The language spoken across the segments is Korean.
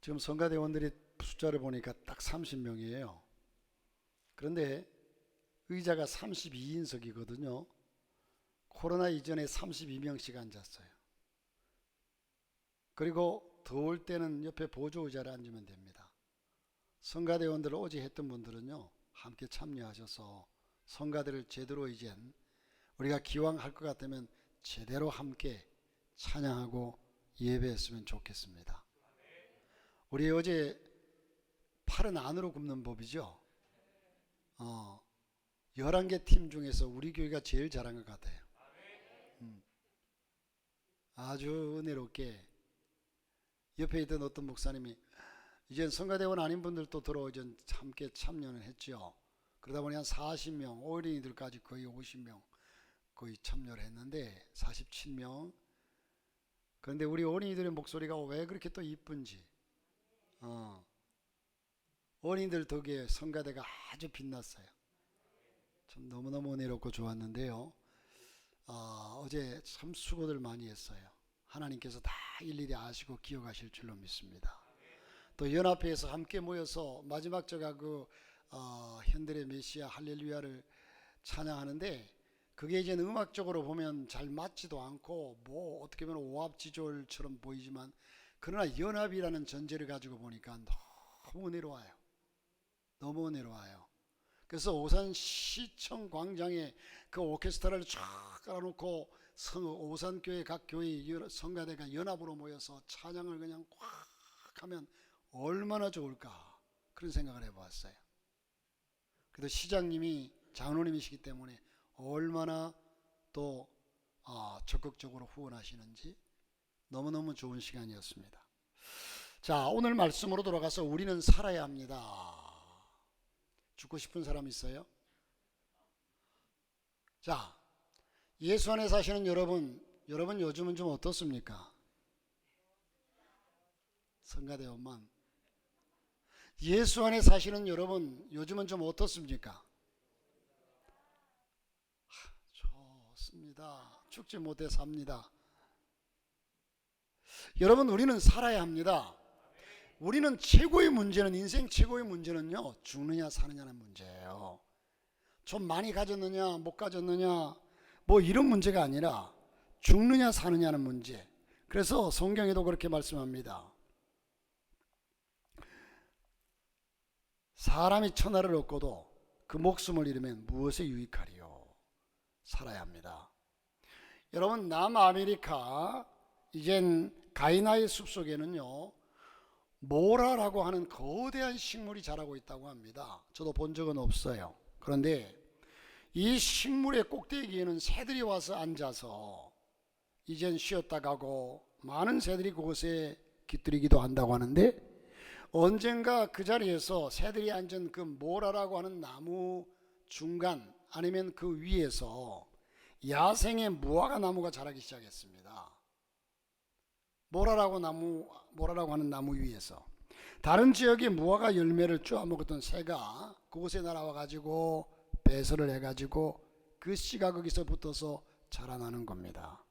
지금 성가대원들이 숫자를 보니까 딱 30명이에요. 그런데 의자가 32인석이거든요. 코로나 이전에 32명씩 앉았어요. 그리고 더울 때는 옆에 보조 의자를 앉으면 됩니다. 성가대원들 어제 했던 분들은요, 함께 참여하셔서 성가대를 제대로 이젠 우리가 기왕 할 것 같으면 제대로 함께 찬양하고 예배했으면 좋겠습니다. 우리 어제 팔은 안으로 굽는 법이죠. 11개 팀 중에서 우리 교회가 제일 잘한 것 같아요. 아주 은혜롭게 옆에 있던 어떤 목사님이 이젠 성가대원 아닌 분들도 들어 이제 함께 참여는 했죠. 그러다 보니 한 40명, 어린이들까지 거의 50명 거의 참여를 했는데 47명. 그런데 우리 어린이들의 목소리가 왜 그렇게 또 이쁜지, 어린이들 덕에 성가대가 아주 빛났어요. 참 너무너무 은혜롭고 좋았는데요. 어제 참 수고들 많이 했어요. 하나님께서 다 일일이 아시고 기억하실 줄로 믿습니다. 또 연합회에서 함께 모여서 마지막 제가 현대의 메시아 할렐루야를 찬양하는데, 그게 이제 음악적으로 보면 잘 맞지도 않고 뭐 어떻게 보면 오합지졸처럼 보이지만, 그러나 연합이라는 전제를 가지고 보니까 너무 은혜로워요. 너무 은혜로워요. 그래서 오산시청 광장에 그 오케스트라를 쫙 깔아놓고 오산교회 각 교회 성가대가 연합으로 모여서 찬양을 그냥 꽉 하면 얼마나 좋을까, 그런 생각을 해보았어요. 그래도 시장님이 장로님이시기 때문에 얼마나 또 적극적으로 후원하시는지 너무너무 좋은 시간이었습니다. 자, 오늘 말씀으로 돌아가서 우리는 살아야 합니다. 죽고 싶은 사람 있어요? 자, 예수 안에 사시는 여러분 요즘은 좀 어떻습니까? 성가대원만. 예수 안에 사시는 여러분 요즘은 좀 어떻습니까? 좋습니다. 죽지 못해 삽니다. 여러분, 우리는 살아야 합니다. 우리는 인생 최고의 문제는요, 죽느냐 사느냐는 문제예요. 좀 많이 가졌느냐 못 가졌느냐 뭐 이런 문제가 아니라 죽느냐 사느냐는 문제. 그래서 성경에도 그렇게 말씀합니다. 사람이 천하를 얻고도 그 목숨을 잃으면 무엇에 유익하리요? 살아야 합니다. 여러분, 남아메리카 이젠 가이나의 숲속에는요, 모라라고 하는 거대한 식물이 자라고 있다고 합니다. 저도 본 적은 없어요. 그런데 이 식물의 꼭대기에는 새들이 와서 앉아서 이젠 쉬었다 가고 많은 새들이 그곳에 깃들이기도 한다고 하는데, 언젠가 그 자리에서 새들이 앉은 그 모라라고 하는 나무 중간 아니면 그 위에서 야생의 무화과 나무가 자라기 시작했습니다. 모라라고 하는 나무 위에서 다른 지역의 무화과 열매를 쪼아 먹었던 새가 그곳에 날아와 가지고 배설을 해 가지고 그 씨가 거기서 붙어서 자라나는 겁니다.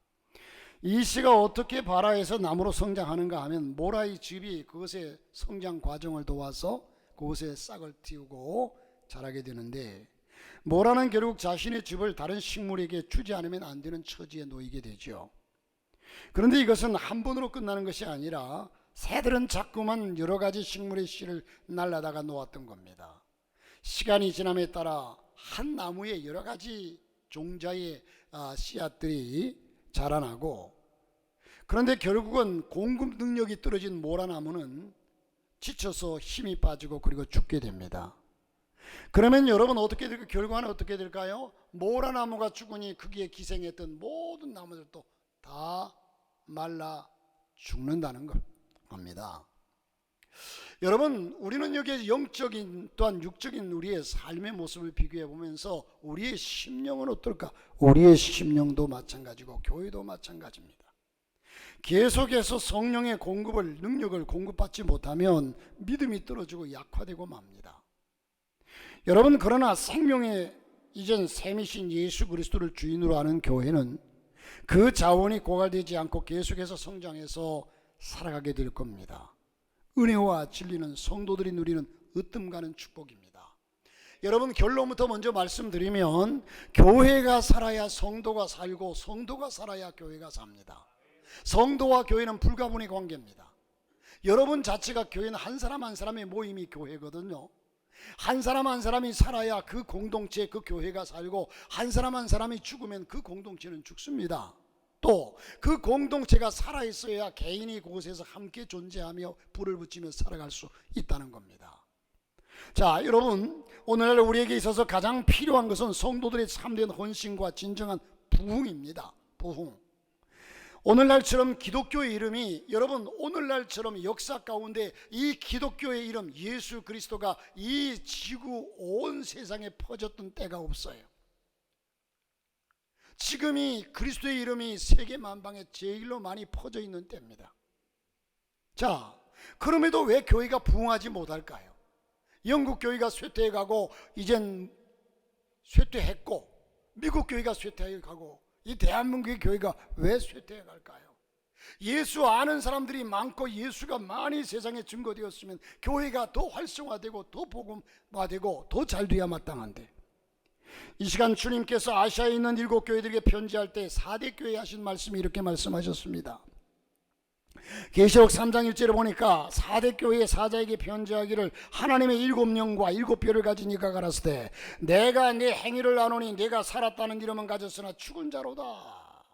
이 씨가 어떻게 발화해서 나무로 성장하는가 하면, 모라의 즙이 그것의 성장 과정을 도와서 그곳에 싹을 틔우고 자라게 되는데, 모라는 결국 자신의 즙을 다른 식물에게 주지 않으면 안 되는 처지에 놓이게 되죠. 그런데 이것은 한 번으로 끝나는 것이 아니라 새들은 자꾸만 여러 가지 식물의 씨를 날라다가 놓았던 겁니다. 시간이 지남에 따라 한 나무에 여러 가지 종자의 씨앗들이 자라나고, 그런데 결국은 공급 능력이 떨어진 모라나무는 지쳐서 힘이 빠지고 그리고 죽게 됩니다. 그러면 여러분, 어떻게 될까요? 결과는 어떻게 될까요? 모라나무가 죽으니 거기에 기생했던 모든 나무들도 다 말라 죽는다는 겁니다. 여러분, 우리는 여기에 영적인 또한 육적인 우리의 삶의 모습을 비교해 보면서 우리의 심령은 어떨까? 우리의 심령도 마찬가지고 교회도 마찬가지입니다. 계속해서 성령의 능력을 공급받지 못하면 믿음이 떨어지고 약화되고 맙니다. 여러분, 그러나 생명의 이전 샘이신 예수 그리스도를 주인으로 하는 교회는 그 자원이 고갈되지 않고 계속해서 성장해서 살아가게 될 겁니다. 은혜와 진리는 성도들이 누리는 으뜸가는 축복입니다. 여러분, 결론부터 먼저 말씀드리면 교회가 살아야 성도가 살고 성도가 살아야 교회가 삽니다. 성도와 교회는 불가분의 관계입니다. 여러분 자체가 교회는 한 사람 한 사람의 모임이 교회거든요. 한 사람 한 사람이 살아야 그 공동체, 그 교회가 살고, 한 사람 한 사람이 죽으면 그 공동체는 죽습니다. 또 그 공동체가 살아있어야 개인이 그곳에서 함께 존재하며 불을 붙이며 살아갈 수 있다는 겁니다. 자, 여러분, 오늘날 우리에게 있어서 가장 필요한 것은 성도들의 참된 헌신과 진정한 부흥입니다. 부흥. 오늘날처럼 기독교의 이름이, 여러분, 오늘날처럼 역사 가운데 이 기독교의 이름 예수 그리스도가 이 지구 온 세상에 퍼졌던 때가 없어요. 지금이 그리스도의 이름이 세계 만방에 제일로 많이 퍼져 있는 때입니다. 자, 그럼에도 왜 교회가 부흥하지 못할까요? 영국 교회가 쇠퇴해가고 이젠 쇠퇴했고, 미국 교회가 쇠퇴해가고, 이 대한민국의 교회가 왜 쇠퇴해갈까요? 예수 아는 사람들이 많고 예수가 많이 세상에 증거되었으면 교회가 더 활성화되고 더 복음화되고 더 잘 돼야 마땅한데, 이 시간 주님께서 아시아에 있는 7교회들에게 편지할 때 4대 교회 하신 말씀이 이렇게 말씀하셨습니다. 계시록 3장 1절에 보니까 4대 교회의 사자에게 편지하기를, 하나님의 7영과 7뼈를 가진 이가 가라사대 내가 네 행위를 아노니 네가 살았다는 이름은 가졌으나 죽은 자로다.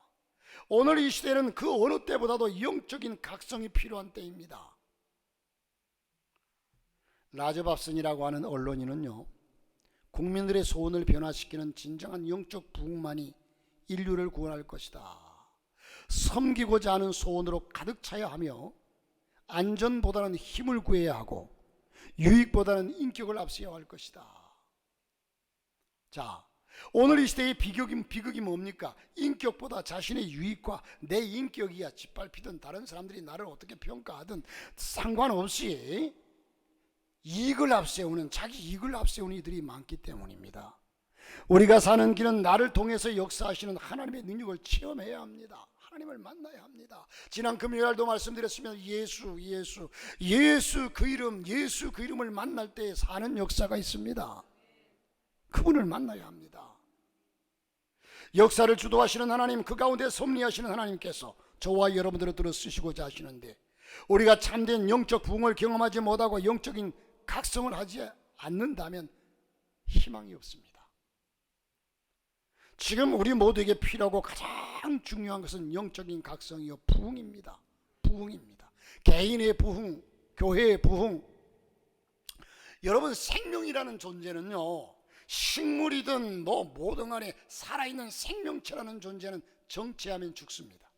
오늘 이 시대는 그 어느 때보다도 영적인 각성이 필요한 때입니다. 라저밥슨이라고 하는 언론인은요, 국민들의 소원을 변화시키는 진정한 영적 부흥만이 인류를 구원할 것이다. 섬기고자 하는 소원으로 가득 차야 하며, 안전보다는 힘을 구해야 하고 유익보다는 인격을 앞세워야 할 것이다. 자, 오늘 이 시대의 비극이 뭡니까? 인격보다 자신의 유익과 내 인격이야 짓밟히든 다른 사람들이 나를 어떻게 평가하든 상관없이 이익을 앞세우는, 자기 이익을 앞세우는 이들이 많기 때문입니다. 우리가 사는 길은 나를 통해서 역사하시는 하나님의 능력을 체험해야 합니다. 하나님을 만나야 합니다. 지난 금요일도 말씀드렸으면 예수 그 이름을 만날 때 사는 역사가 있습니다. 그분을 만나야 합니다. 역사를 주도하시는 하나님, 그 가운데 섭리하시는 하나님께서 저와 여러분들을 들어 쓰시고자 하시는데, 우리가 참된 영적 부흥을 경험하지 못하고 영적인 각성을 하지 않는다면 희망이 없습니다. 지금 우리 모두에게 필요하고 가장 중요한 것은 영적인 각성이요 부흥입니다. 부흥입니다. 개인의 부흥, 교회의 부흥. 여러분, 생명이라는 존재는요, 식물이든 뭐든 간에 살아있는 생명체라는 존재는 정체하면 죽습니다.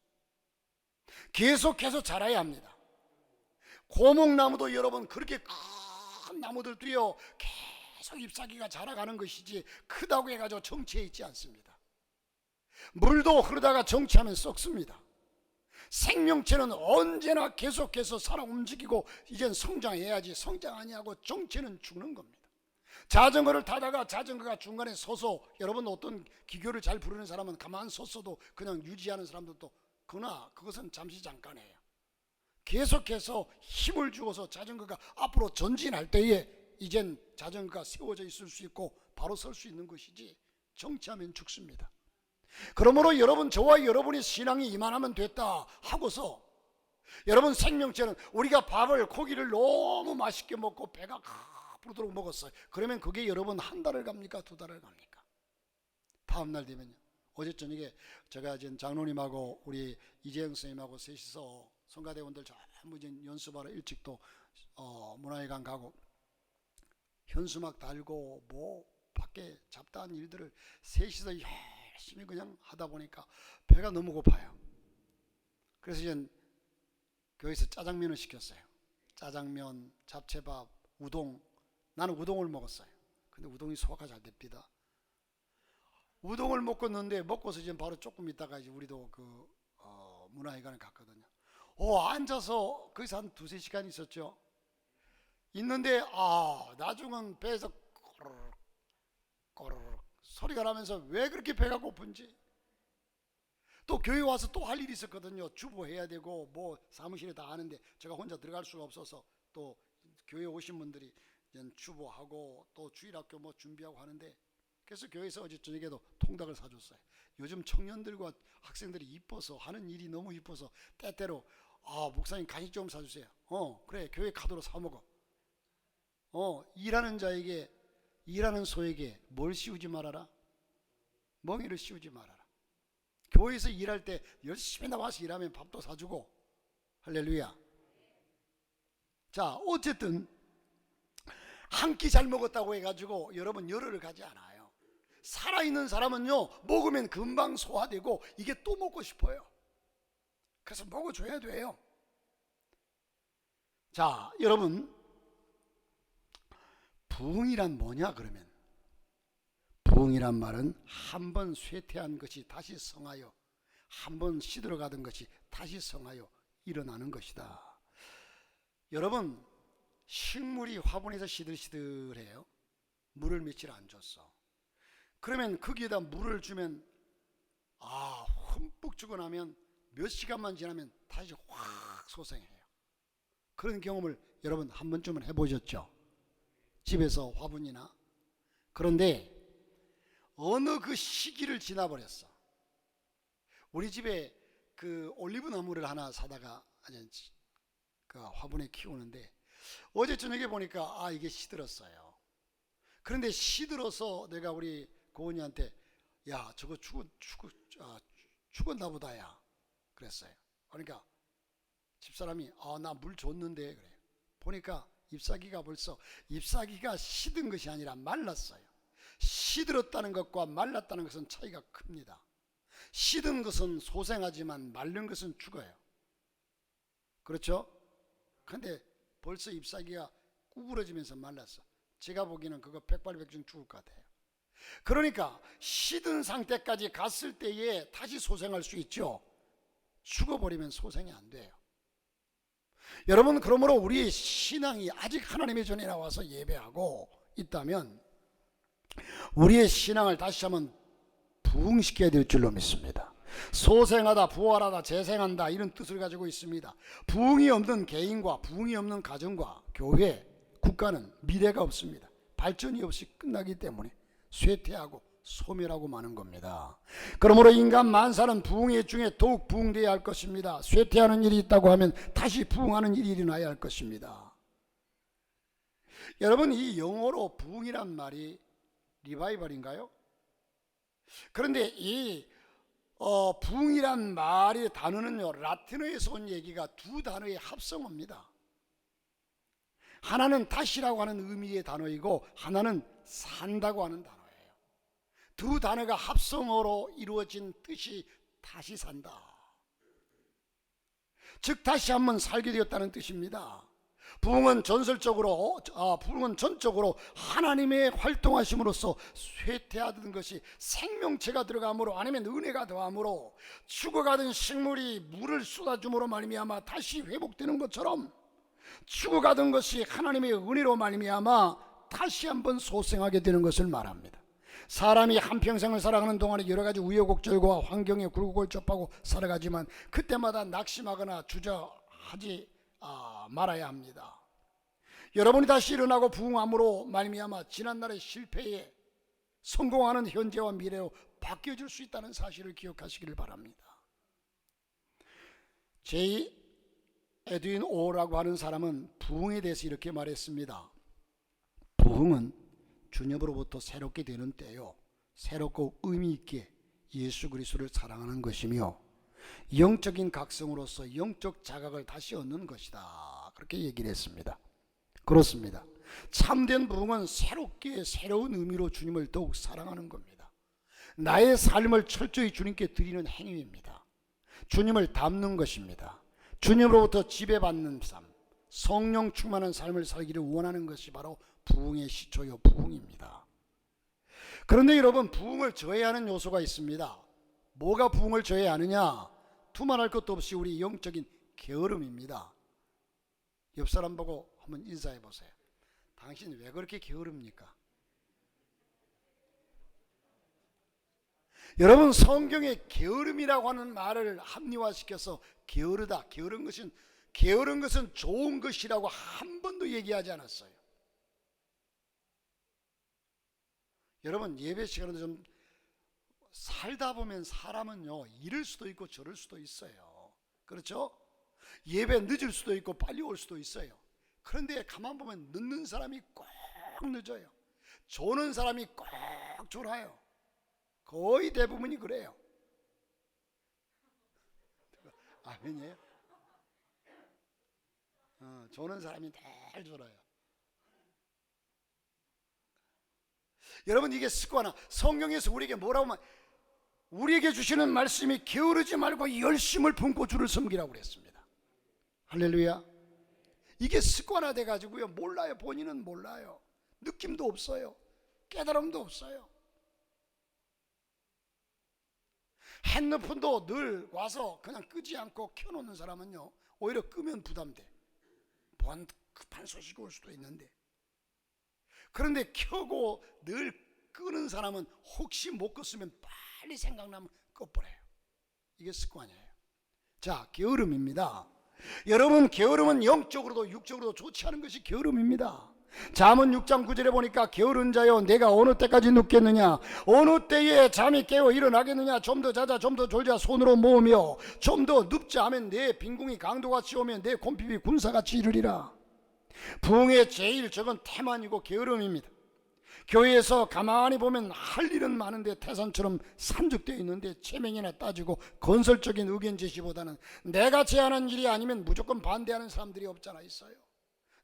계속해서 자라야 합니다. 고목나무도 여러분 그렇게 큰 나무들도요 계속 잎사귀가 자라가는 것이지 크다고 해가지고 정체해 있지 않습니다. 물도 흐르다가 정체하면 썩습니다. 생명체는 언제나 계속해서 살아 움직이고 이젠 성장해야지, 성장 아니하고 정체는 죽는 겁니다. 자전거를 타다가 자전거가 중간에 서서, 여러분 어떤 기교를 잘 부르는 사람은 가만 섰어도 그냥 유지하는 사람들도, 그러나 그것은 잠시 잠깐이에요. 계속해서 힘을 주어서 자전거가 앞으로 전진할 때에 이젠 자전거가 세워져 있을 수 있고 바로 설 수 있는 것이지 정체하면 죽습니다. 그러므로 여러분, 저와 여러분의 신앙이 이만하면 됐다 하고서, 여러분 생명체는 우리가 밥을, 고기를 너무 맛있게 먹고 배가 부르도록 먹었어요. 그러면 그게 여러분 한 달을 갑니까? 두 달을 갑니까? 다음날 되면요. 어제 저녁에 제가 이제 장로님하고 우리 이재영 선생님하고 셋이서 성가대원들 전부 이제 연습하러 일찍 또 문화회관 가고 현수막 달고 뭐 밖에 잡다한 일들을 셋이서 열심히 그냥 하다 보니까 배가 너무 고파요. 그래서 이제 교회에서 짜장면을 시켰어요. 짜장면, 잡채밥, 우동. 나는 우동을 먹었어요. 근데 우동이 소화가 잘 됩니다. 우동을 먹었는데, 먹고서 이제 바로 조금 있다가 이제 우리도 그 문화회관에 갔거든요. 앉아서 거기서 한 2-3시간 있었죠. 있는데 나중은 배에서 꼬르륵 꼬르륵 소리가 나면서 왜 그렇게 배가 고픈지. 또 교회 와서 또 할 일이 있었거든요. 주보해야 되고 뭐 사무실에 다 하는데 제가 혼자 들어갈 수가 없어서 또 교회 오신 분들이 주보하고 또 주일학교 뭐 준비하고 하는데, 그래서 교회에서 어제 저녁에도 통닭을 사줬어요. 요즘 청년들과 학생들이 이뻐서 하는 일이 너무 이뻐서 때때로 목사님 간식 좀 사주세요. 그래, 교회 카드로 사 먹어. 일하는 자에게, 일하는 소에게 뭘 씌우지 말아라? 멍에를 씌우지 말아라. 교회에서 일할 때 열심히 나와서 일하면 밥도 사주고. 할렐루야. 자, 어쨌든 한 끼 잘 먹었다고 해가지고 여러분 열흘을 가지 않아요. 살아있는 사람은요, 먹으면 금방 소화되고 이게 또 먹고 싶어요. 그래서 먹어줘야 돼요. 자, 여러분, 부흥이란 뭐냐 그러면, 부흥이란 말은 한 번 쇠퇴한 것이 다시 성하여, 한 번 시들어가던 것이 다시 성하여 일어나는 것이다. 여러분, 식물이 화분에서 시들시들해요. 물을 며칠 안 줬어. 그러면 거기에다 물을 주면 흠뻑 주고 나면 몇 시간만 지나면 다시 확 소생해요. 그런 경험을 여러분 한 번쯤은 해보셨죠? 집에서 화분이나. 그런데 어느 그 시기를 지나버렸어. 우리 집에 그 올리브 나무를 하나 사다가 그 화분에 키우는데, 어제 저녁에 보니까 이게 시들었어요. 그런데 시들어서 내가 우리 고은이한테 야, 저거 죽었나 보다 야 그랬어요. 그러니까 집사람이 나 물 줬는데 그래. 보니까 잎사귀가 벌써, 잎사귀가 시든 것이 아니라 말랐어요. 시들었다는 것과 말랐다는 것은 차이가 큽니다. 시든 것은 소생하지만 마른 것은 죽어요. 그렇죠? 근데 벌써 잎사귀가 구부러지면서 말랐어. 제가 보기에는 그거 백발백중 죽을 것 같아요. 그러니까 시든 상태까지 갔을 때에 다시 소생할 수 있죠. 죽어버리면 소생이 안 돼요. 여러분, 그러므로 우리의 신앙이 아직 하나님의 전에 나와서 예배하고 있다면 우리의 신앙을 다시 한번 부흥시켜야 될 줄로 믿습니다. 소생하다, 부활하다, 재생한다 이런 뜻을 가지고 있습니다. 부흥이 없는 개인과 부흥이 없는 가정과 교회, 국가는 미래가 없습니다. 발전이 없이 끝나기 때문에 쇠퇴하고 소멸하고 마는 겁니다. 그러므로 인간 만사는 부흥의 중에 더욱 부흥되어야 할 것입니다. 쇠퇴하는 일이 있다고 하면 다시 부흥하는 일이 일어나야 할 것입니다. 여러분, 이 영어로 부흥이란 말이 리바이벌인가요? 그런데 이 부흥이란 말의 단어는요, 라틴어에서 온 얘기가 두 단어의 합성어입니다. 하나는 다시라고 하는 의미의 단어이고 하나는 산다고 하는 단어예요. 두 단어가 합성어로 이루어진 뜻이 다시 산다, 즉 다시 한번 살게 되었다는 뜻입니다. 부흥은 전적으로 하나님의 활동하심으로써 쇠퇴하던 것이 생명체가 들어감으로, 아니면 은혜가 더함으로, 죽어가던 식물이 물을 쏟아줌으로 말미암아 다시 회복되는 것처럼 죽어가던 것이 하나님의 은혜로 말미암아 다시 한번 소생하게 되는 것을 말합니다. 사람이 한평생을 살아가는 동안에 여러 가지 우여곡절과 환경에 굴곡을 살아가지만 그때마다 낙심하거나 주저하지 말아야 합니다. 여러분이 다시 일어나고 부흥함으로 말미암아 지난날의 실패에 성공하는 현재와 미래로 바뀌어질 수 있다는 사실을 기억하시기를 바랍니다. J. 에드윈 오라고 하는 사람은 부흥에 대해서 이렇게 말했습니다. 부흥은 주님으로부터 새롭게 되는 때요, 새롭고 의미 있게 예수 그리스도를 사랑하는 것이며 영적인 각성으로서 영적 자각을 다시 얻는 것이다, 그렇게 얘기를 했습니다. 그렇습니다. 참된 부흥은 새롭게 새로운 의미로 주님을 더욱 사랑하는 겁니다. 나의 삶을 철저히 주님께 드리는 행위입니다. 주님을 닮는 것입니다. 주님으로부터 지배받는 삶, 성령 충만한 삶을 살기를 원하는 것이 바로 부흥의 시초요, 부흥입니다. 그런데 여러분, 부흥을 저해하는 요소가 있습니다. 뭐가 부흥을 저해하느냐? 두말할 것도 없이 우리 영적인 게으름입니다. 옆 사람 보고 한번 인사해 보세요. 당신 왜 그렇게 게으릅니까? 여러분, 성경에 게으름이라고 하는 말을 합리화시켜서 게으르다, 게으른 것은 게으른 것은 좋은 것이라고 한 번도 얘기하지 않았어요. 여러분, 예배 시간에도 좀 살다 보면 사람은요, 이럴 수도 있고 저럴 수도 있어요. 그렇죠? 예배 늦을 수도 있고 빨리 올 수도 있어요. 그런데 가만 보면 늦는 사람이 꼭 늦어요. 조는 사람이 꼭 졸아요. 거의 대부분이 그래요. 아멘이에요? 조는 사람이 잘 졸아요. 여러분, 이게 습관화. 성경에서 우리에게 뭐라고 하면, 우리에게 주시는 말씀이 게으르지 말고 열심을 품고 주를 섬기라고 그랬습니다. 할렐루야. 이게 습관화돼 가지고요, 몰라요. 본인은 몰라요. 느낌도 없어요. 깨달음도 없어요. 핸드폰도 늘 와서 그냥 끄지 않고 켜놓는 사람은요, 오히려 끄면 부담돼. 뭔 급한 소식이 올 수도 있는데. 그런데 켜고 늘 끄는 사람은 혹시 못 껐으면 빨리 생각나면 꺼버려요. 이게 습관이에요. 자, 게으름입니다. 여러분, 게으름은 영적으로도 육적으로도 좋지 않은 것이 게으름입니다. 잠언 6장 9절에 보니까 게으른 자여 내가 어느 때까지 눕겠느냐, 어느 때에 잠이 깨어 일어나겠느냐. 좀 더 자자, 좀 더 졸자 손으로 모으며 좀 더 눕자 하면 내 빈궁이 강도같이 오면 내 곰핍이 군사같이 이르리라. 부흥의 제일 적은 태만이고 게으름입니다. 교회에서 가만히 보면 할 일은 많은데 태산처럼 산적되어 있는데 체면이나 따지고 건설적인 의견 제시보다는 내가 제안한 일이 아니면 무조건 반대하는 사람들이 없잖아 있어요.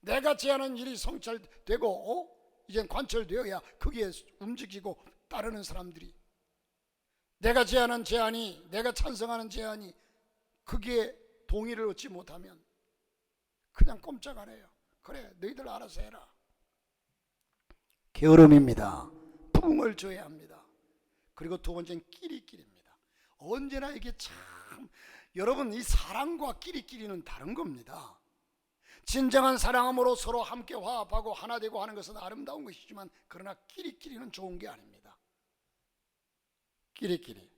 내가 제안한 일이 성찰되고 이젠 관철되어야 거기에 움직이고 따르는 사람들이, 내가 제안한 제안이, 내가 찬성하는 제안이 거기에 동의를 얻지 못하면 그냥 꼼짝 안 해요. 그래, 너희들 알아서 해라. 게으름입니다. 부흥을 줘야 합니다. 그리고 두 번째는 끼리끼리입니다. 언제나 이게 참, 여러분, 이 사랑과 끼리끼리는 다른 겁니다. 진정한 사랑함으로 서로 함께 화합하고 하나 되고 하는 것은 아름다운 것이지만, 그러나 끼리끼리는 좋은 게 아닙니다. 끼리끼리.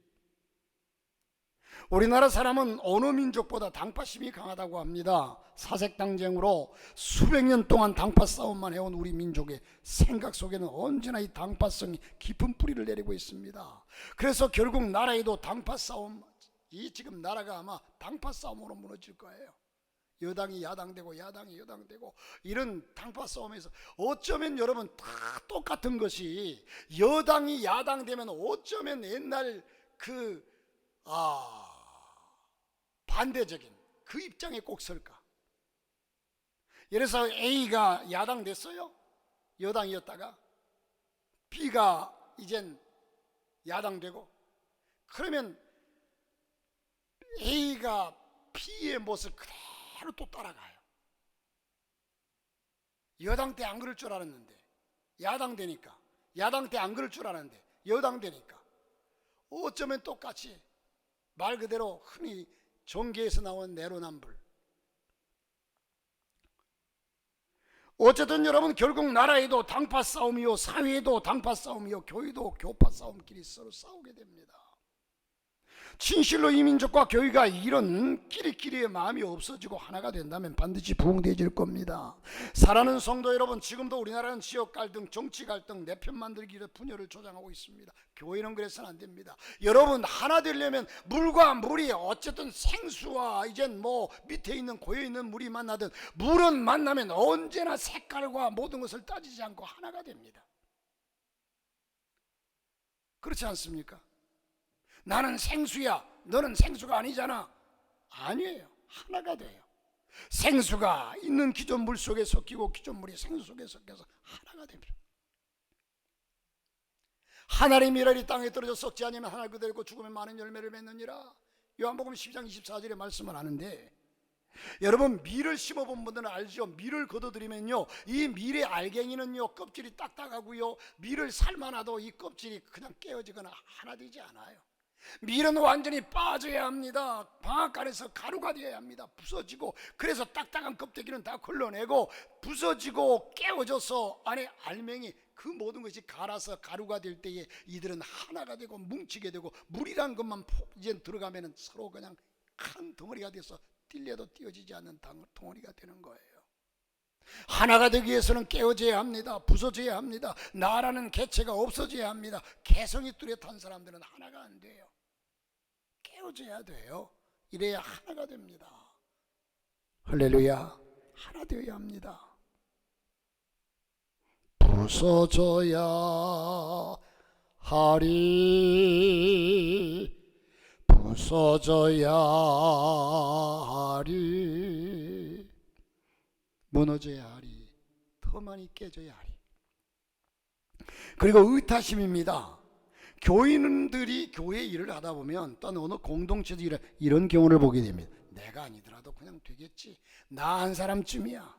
우리나라 사람은 어느 민족보다 당파심이 강하다고 합니다. 사색당쟁으로 수백 년 동안 당파 싸움만 해온 우리 민족의 생각 속에는 언제나 이 당파성이 깊은 뿌리를 내리고 있습니다. 그래서 결국 나라에도 당파 싸움, 이 지금 나라가 아마 당파 싸움으로 무너질 거예요. 여당이 야당되고 야당이 여당되고 이런 당파 싸움에서 어쩌면 여러분 다 똑같은 것이, 여당이 야당되면 어쩌면 옛날 반대적인 그 입장에 꼭 설까? 예를 들어서 A가 야당 됐어요. 여당이었다가 B가 이젠 야당 되고, 그러면 A가 B의 모습 그대로 또 따라가요. 여당 때 안 그럴 줄 알았는데 야당 되니까, 야당 때 안 그럴 줄 알았는데 여당 되니까 어쩌면 똑같이 말 그대로 흔히 종교에서 나온 내로남불. 어쨌든 여러분, 결국 나라에도 당파 싸움이요, 사회에도 당파 싸움이요, 교회도 교파 싸움끼리 서로 싸우게 됩니다. 진실로 이 민족과 교회가 이런 끼리끼리의 마음이 없어지고 하나가 된다면 반드시 부흥되어질 겁니다. 사랑하는 성도 여러분, 지금도 우리나라는 지역 갈등, 정치 갈등, 내 편 만들기 위해 분열을 조장하고 있습니다. 교회는 그래서는 안 됩니다. 여러분, 하나 되려면 물과 물이 어쨌든 생수와 이젠 밑에 있는 고여 있는 물이 만나든, 물은 만나면 언제나 색깔과 모든 것을 따지지 않고 하나가 됩니다. 그렇지 않습니까? 나는 생수야, 너는 생수가 아니잖아. 아니에요. 하나가 돼요. 생수가 있는 기존 물 속에 섞이고 기존 물이 생수 속에 섞여서 하나가 됩니다. 하나의 미랄이 땅에 떨어져 썩지 아니면 하나 그대로 죽으면 많은 열매를 맺느니라. 요한복음 12장 24절에 말씀을 하는데, 여러분, 밀을 심어본 분들은 알죠. 밀을 걷어들이면요, 이 밀의 알갱이는요 껍질이 딱딱하고요, 밀을 삶아놔도 이 껍질이 그냥 깨어지거나 하나 되지 않아요. 밀은 완전히 빠져야 합니다. 방앗간에서 가루가 되어야 합니다. 부서지고, 그래서 딱딱한 껍데기는 다 걸러내고 부서지고 깨어져서 안에 알맹이, 그 모든 것이 갈아서 가루가 될 때에 이들은 하나가 되고 뭉치게 되고, 물이란 것만 이제 들어가면 서로 그냥 한 덩어리가 돼서 뛸래도 뛰어지지 않는 덩어리가 되는 거예요. 하나가 되기 위해서는 깨어져야 합니다. 부서져야 합니다. 나라는 개체가 없어져야 합니다. 개성이 뚜렷한 사람들은 하나가 안 돼요. 깨어져야 돼요. 이래야 하나가 됩니다. 할렐루야. 하나 되어야 합니다. 부서져야 하리, 부서져야 하리, 무너져야 하리, 더 많이 깨져야 하리. 그리고 의타심입니다. 교인들이 교회 일을 하다 보면 또 어느 공동체도 이런 경우를 보게 됩니다. 내가 아니더라도 그냥 되겠지, 나 한 사람쯤이야,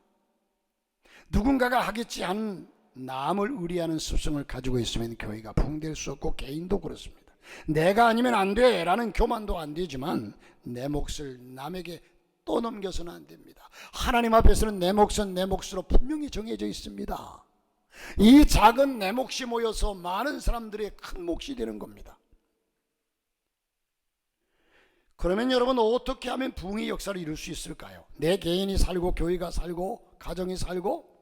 누군가가 하겠지 하는 남을 의뢰하는 습성을 가지고 있으면 교회가 부흥될 수 없고 개인도 그렇습니다. 내가 아니면 안 돼 라는 교만도 안 되지만 내 몫을 남에게 떠넘겨서는 안 됩니다. 하나님 앞에서는 내 몫은 내 몫으로 분명히 정해져 있습니다. 이 작은 내 몫이 모여서 많은 사람들의 큰 몫이 되는 겁니다. 그러면 여러분, 어떻게 하면 부흥의 역사를 이룰 수 있을까요? 내 개인이 살고 교회가 살고 가정이 살고,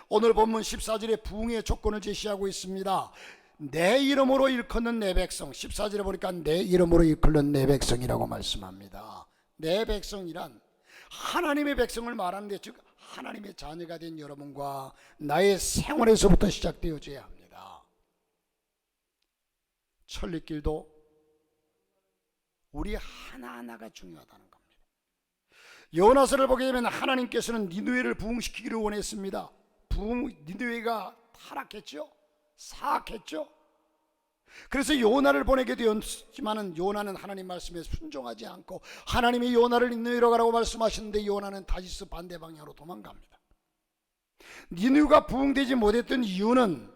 오늘 본문 14절에 부흥의 조건을 제시하고 있습니다. 내 이름으로 일컫는 내 백성, 14절에 보니까 내 이름으로 일컫는 내 백성이라고 말씀합니다. 내 백성이란 하나님의 백성을 말하는데, 즉 하나님의 자녀가 된 여러분과 나의 생활에서부터 시작되어져야 합니다. 천리길도 우리 하나하나가 중요하다는 겁니다. 요나서를 보게 되면 하나님께서는 니느웨를 부흥시키기를 원했습니다. 니느웨가 타락했죠? 사악했죠? 그래서 요나를 보내게 되었지만 요나는 하나님 말씀에 순종하지 않고, 하나님이 요나를 니느웨로 가라고 말씀하셨는데 요나는 다시스 반대 방향으로 도망갑니다. 니느웨가 부흥되지 못했던 이유는,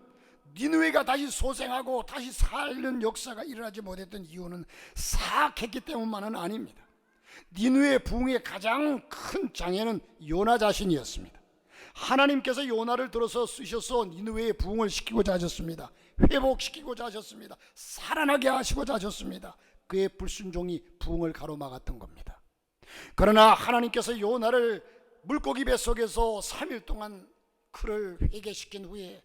니느웨가 다시 소생하고 다시 살는 역사가 일어나지 못했던 이유는 사악했기 때문만은 아닙니다. 니느웨 부흥의 가장 큰 장애는 요나 자신이었습니다. 하나님께서 요나를 들어서 쓰셔서 니느웨의 부흥을 시키고자 하셨습니다. 회복시키고자 하셨습니다. 살아나게 하시고자 하셨습니다. 그의 불순종이 부흥을 가로막았던 겁니다. 그러나 하나님께서 요나를 물고기 뱃속에서 3일 동안 그를 회개시킨 후에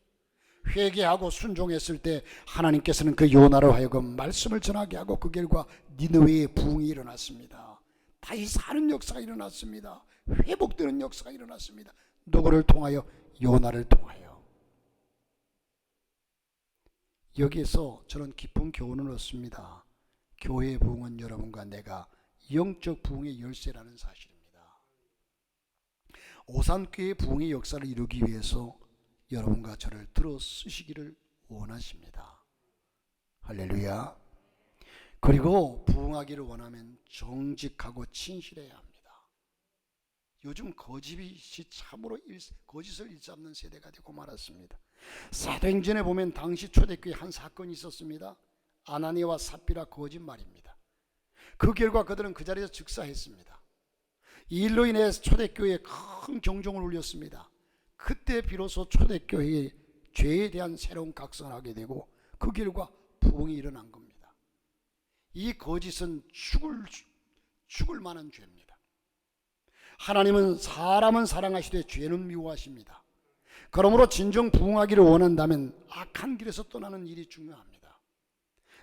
회개하고 순종했을 때 하나님께서는 그 요나로 하여금 말씀을 전하게 하고, 그 결과 니느웨의 부흥이 일어났습니다. 다시 사는 역사가 일어났습니다. 회복되는 역사가 일어났습니다. 누구를 통하여? 요나를 통하여. 여기에서 저는 깊은 교훈을 얻습니다. 교회의 부흥은 여러분과 내가 영적 부흥의 열쇠라는 사실입니다. 오산교회의 부흥의 역사를 이루기 위해서 여러분과 저를 들어 쓰시기를 원하십니다. 할렐루야. 그리고 부흥하기를 원하면 정직하고 진실해야 합니다. 요즘 거짓이 참으로 거짓을 일삼는 세대가 되고 말았습니다. 사도행전에 보면 당시 초대교회에 한 사건이 있었습니다. 아나니아와 삽비라 거짓말입니다. 그 결과 그들은 그 자리에서 즉사했습니다. 이 일로 인해 초대교회에 큰 경종을 울렸습니다. 그때 비로소 초대교회의 죄에 대한 새로운 각성을 하게 되고, 그 결과 부흥이 일어난 겁니다. 이 거짓은 죽을 만한 죄입니다. 하나님은 사람은 사랑하시되 죄는 미워하십니다. 그러므로 진정 부흥하기를 원한다면 악한 길에서 떠나는 일이 중요합니다.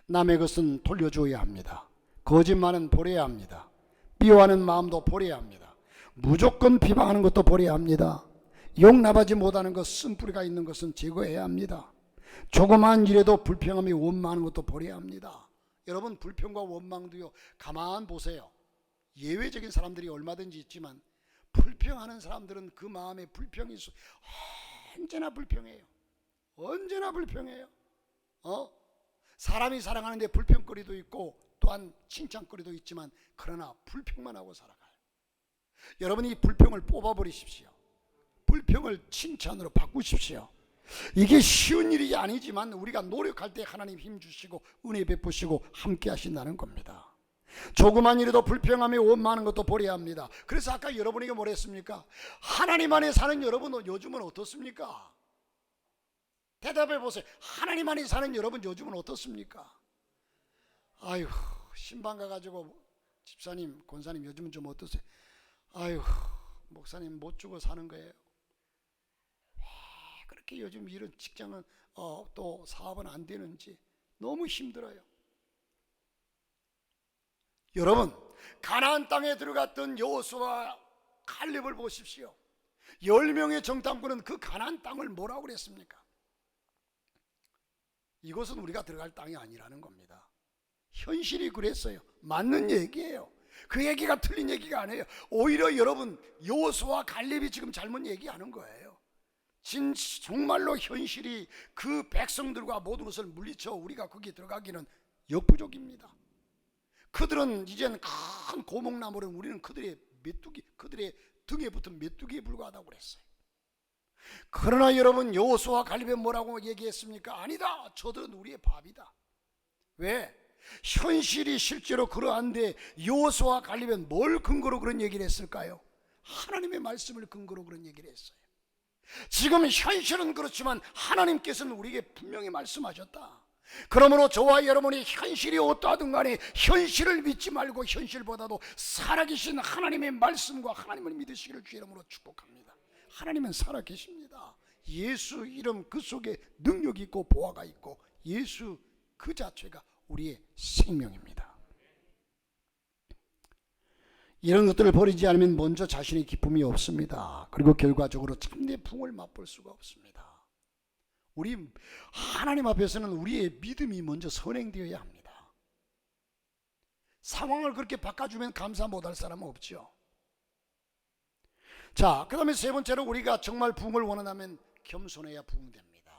남의 것은 돌려줘야 합니다. 거짓말은 버려야 합니다. 미워하는 마음도 버려야 합니다. 무조건 비방하는 것도 버려야 합니다. 용납하지 못하는 것, 쓴뿌리가 있는 것은 제거해야 합니다. 조그마한 일에도 불평함이 원망하는 것도 버려야 합니다. 여러분, 불평과 원망도요, 가만 보세요. 예외적인 사람들이 얼마든지 있지만 불평하는 사람들은 그 마음에 불평이 언제나 불평해요. 언제나 불평해요. 사람이 살아가는데 불평거리도 있고 또한 칭찬거리도 있지만, 그러나 불평만 하고 살아가요. 여러분이 불평을 뽑아버리십시오. 불평을 칭찬으로 바꾸십시오. 이게 쉬운 일이 아니지만 우리가 노력할 때 하나님 힘 주시고 은혜 베푸시고 함께 하신다는 겁니다. 조그만 일에도 불평하며 원망하는 것도 버려야 합니다. 그래서 아까 여러분에게 뭐랬습니까? 하나님 안에 사는 여러분은 요즘은 어떻습니까? 대답해 보세요. 하나님 안에 사는 여러분 요즘은 어떻습니까? 아유, 신방 가가지고 집사님, 권사님 요즘은 좀 어떠세요? 아유, 목사님 못 주고 사는 거예요. 왜 그렇게 요즘 이런 직장은 또 사업은 안 되는지 너무 힘들어요. 여러분, 가나안 땅에 들어갔던 여호수아와 칼렙을 보십시오. 10명의 정탐꾼은 그 가나안 땅을 뭐라고 그랬습니까? 이것은 우리가 들어갈 땅이 아니라는 겁니다. 현실이 그랬어요. 맞는 얘기예요. 그 얘기가 틀린 얘기가 아니에요. 오히려 여러분, 여호수아와 칼렙이 지금 잘못 얘기하는 거예요. 정말로 현실이 그 백성들과 모든 것을 물리쳐 우리가 거기에 들어가기는 역부족입니다. 그들은 이젠 큰 고목나무를 우리는 그들의 등에 붙은 메뚜기에 불과하다고 그랬어요. 그러나 여러분, 여호수아와 갈렙이 뭐라고 얘기했습니까? 아니다, 저들은 우리의 밥이다. 왜? 현실이 실제로 그러한데 여호수아와 갈렙은 뭘 근거로 그런 얘기를 했을까요? 하나님의 말씀을 근거로 그런 얘기를 했어요. 지금 현실은 그렇지만 하나님께서는 우리에게 분명히 말씀하셨다. 그러므로 저와 여러분이 현실이 어떠하든 간에 현실을 믿지 말고 현실보다도 살아계신 하나님의 말씀과 하나님을 믿으시기를 주의 이름으로 축복합니다. 하나님은 살아계십니다. 예수 이름 그 속에 능력이 있고 보화가 있고 예수 그 자체가 우리의 생명입니다. 이런 것들을 버리지 않으면 먼저 자신의 기쁨이 없습니다. 그리고 결과적으로 참된 부흥을 맛볼 수가 없습니다. 우리 하나님 앞에서는 우리의 믿음이 먼저 선행되어야 합니다. 상황을 그렇게 바꿔주면 감사 못할 사람은 없죠. 자, 그 다음에 세 번째로 우리가 정말 부흥을 원한다면 겸손해야 부흥됩니다.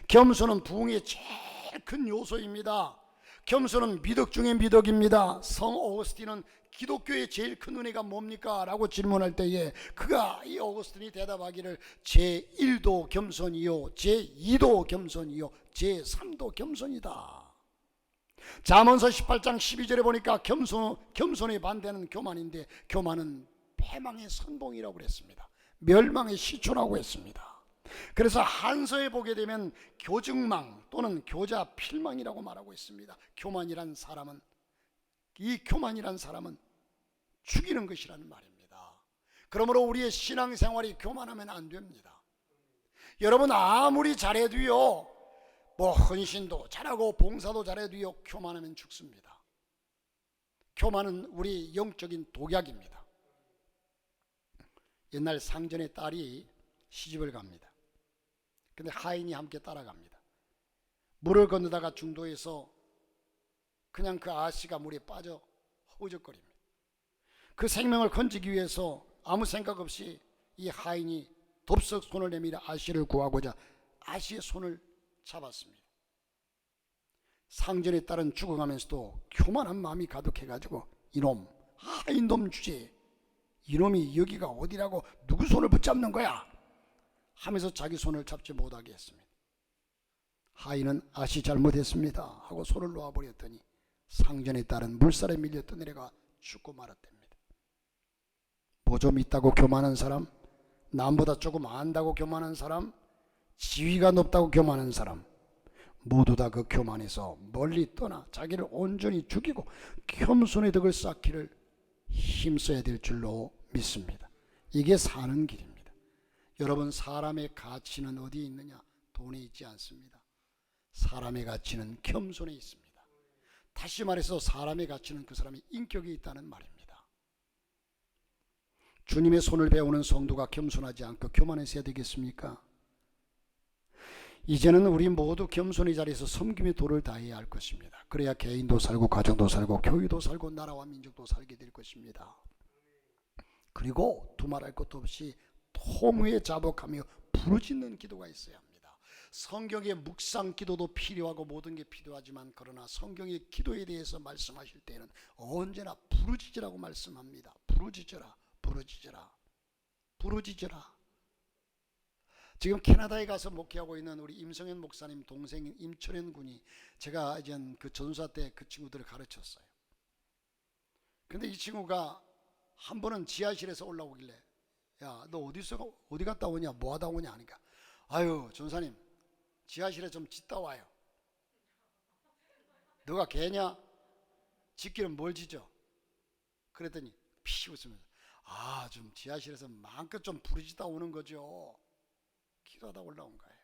겸손은 부흥의 제일 큰 요소입니다. 겸손은 미덕 중의 미덕입니다. 성 어거스틴은 기독교의 제일 큰 은혜가 뭡니까? 라고 질문할 때에 이 어거스틴이 대답하기를 제1도 겸손이요, 제2도 겸손이요, 제3도 겸손이다. 잠언서 18장 12절에 보니까 겸손의 반대는 교만인데 교만은 패망의 선봉이라고 그랬습니다. 멸망의 시초라고 했습니다. 그래서 한서에 보게 되면 교증망 또는 교자 필망이라고 말하고 있습니다. 교만이란 사람은 죽이는 것이라는 말입니다. 그러므로 우리의 신앙생활이 교만하면 안 됩니다. 여러분, 아무리 잘해도요, 헌신도 잘하고 봉사도 잘해도요, 교만하면 죽습니다. 교만은 우리 영적인 독약입니다. 옛날 상전의 딸이 시집을 갑니다. 근데 하인이 함께 따라갑니다. 물을 건너다가 중도에서 그냥 그 아씨가 물에 빠져 허우적거립니다. 그 생명을 건지기 위해서 아무 생각 없이 이 하인이 덥석 손을 내밀어 아씨를 구하고자 아씨의 손을 잡았습니다. 상전의 딸은 죽어가면서도 교만한 마음이 가득해가지고 이놈, 하인놈 주제, 이놈이 여기가 어디라고 누구 손을 붙잡는 거야? 하면서 자기 손을 잡지 못하게 했습니다. 하인은 아씨 잘못했습니다 하고 손을 놓아버렸더니 상전의 딸은 물살에 밀려 떠내려가 죽고 말았답니다. 뭐 좀 있다고 교만한 사람, 남보다 조금 안다고 교만한 사람, 지위가 높다고 교만한 사람, 모두 다 그 교만에서 멀리 떠나 자기를 온전히 죽이고 겸손의 덕을 쌓기를 힘써야 될 줄로 믿습니다. 이게 사는 길입니다. 여러분, 사람의 가치는 어디에 있느냐? 돈에 있지 않습니다. 사람의 가치는 겸손에 있습니다. 다시 말해서 사람의 가치는 그 사람의 인격에 있다는 말입니다. 주님의 손을 배우는 성도가 겸손하지 않고 교만해서야 되겠습니까? 이제는 우리 모두 겸손의 자리에서 섬김의 도를 다해야 할 것입니다. 그래야 개인도 살고 가정도 살고 교회도 살고 나라와 민족도 살게 될 것입니다. 그리고 두말할 것도 없이 통회에 자복하며 부르짖는 기도가 있어야 합니다. 성경의 묵상 기도도 필요하고 모든 게 필요하지만 그러나 성경의 기도에 대해서 말씀하실 때는 언제나 부르짖으라고 말씀합니다. 부르짖어라, 부르짖어라, 부르짖어라. 지금 캐나다에 가서 목회하고 있는 우리 임성현 목사님 동생인 임철현 군이, 제가 이제 그 전사 때 그 친구들을 가르쳤어요. 근데 이 친구가 한 번은 지하실에서 올라오길래, 야, 너 어디 갔다 오냐, 뭐 하다 오냐 하니까, 아유 전사님, 지하실에 좀 짓다 와요. 너가 개냐? 짓기는 뭘 지져? 그랬더니 웃으면서 좀 지하실에서 마음껏 좀 부르짖다 오는 거죠. 기도하다 올라온 거예요.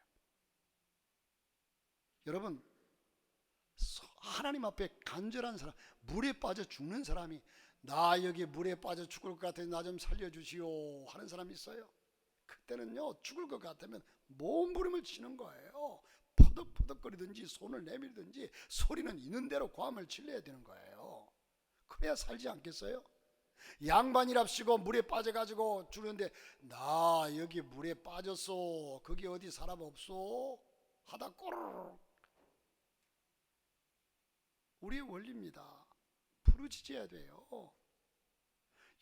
여러분, 하나님 앞에 간절한 사람, 물에 빠져 죽는 사람이 나 여기 물에 빠져 죽을 것 같으니 나 좀 살려주시오 하는 사람이 있어요. 그때는요, 죽을 것 같으면 몸부림을 치는 거예요. 퍼덕퍼덕거리든지 손을 내밀든지 소리는 있는 대로 고함을 질러야 되는 거예요. 그래야 살지 않겠어요? 양반이랍시고 물에 빠져가지고 죽는데 나 여기 물에 빠졌어, 거기 어디 사람 없어 하다 꼬르륵. 우리의 원리입니다. 부르짖어야 돼요.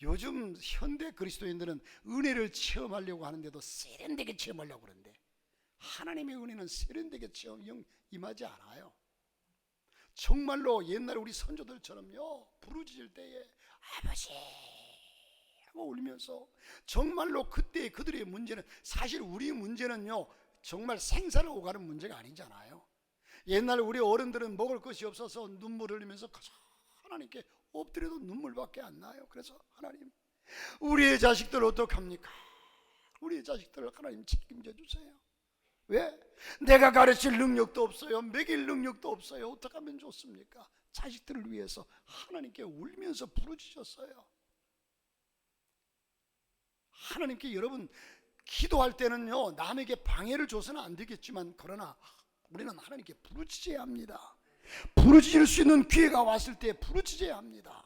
요즘 현대 그리스도인들은 은혜를 체험하려고 하는데도 세련되게 체험하려고 그러는데 하나님의 은혜는 세련되게 임하지 않아요. 정말로 옛날 우리 선조들처럼요, 부르짖을 때에 아버지 하고 울면서 정말로 그때 그들의 문제는, 사실 우리 문제는요 정말 생사를 오가는 문제가 아니잖아요. 옛날 우리 어른들은 먹을 것이 없어서 눈물을 흘리면서 하나님께 엎드려도 눈물밖에 안 나요. 그래서 하나님, 우리의 자식들 어떡합니까? 우리의 자식들을 하나님 책임져 주세요. 왜? 내가 가르칠 능력도 없어요. 먹일 능력도 없어요. 어떻게 하면 좋습니까? 자식들을 위해서 하나님께 울면서 부르짖었어요. 하나님께 여러분 기도할 때는요 남에게 방해를 줘서는 안 되겠지만, 그러나 우리는 하나님께 부르짖어야 합니다. 부르짖을 수 있는 기회가 왔을 때 부르짖어야 합니다.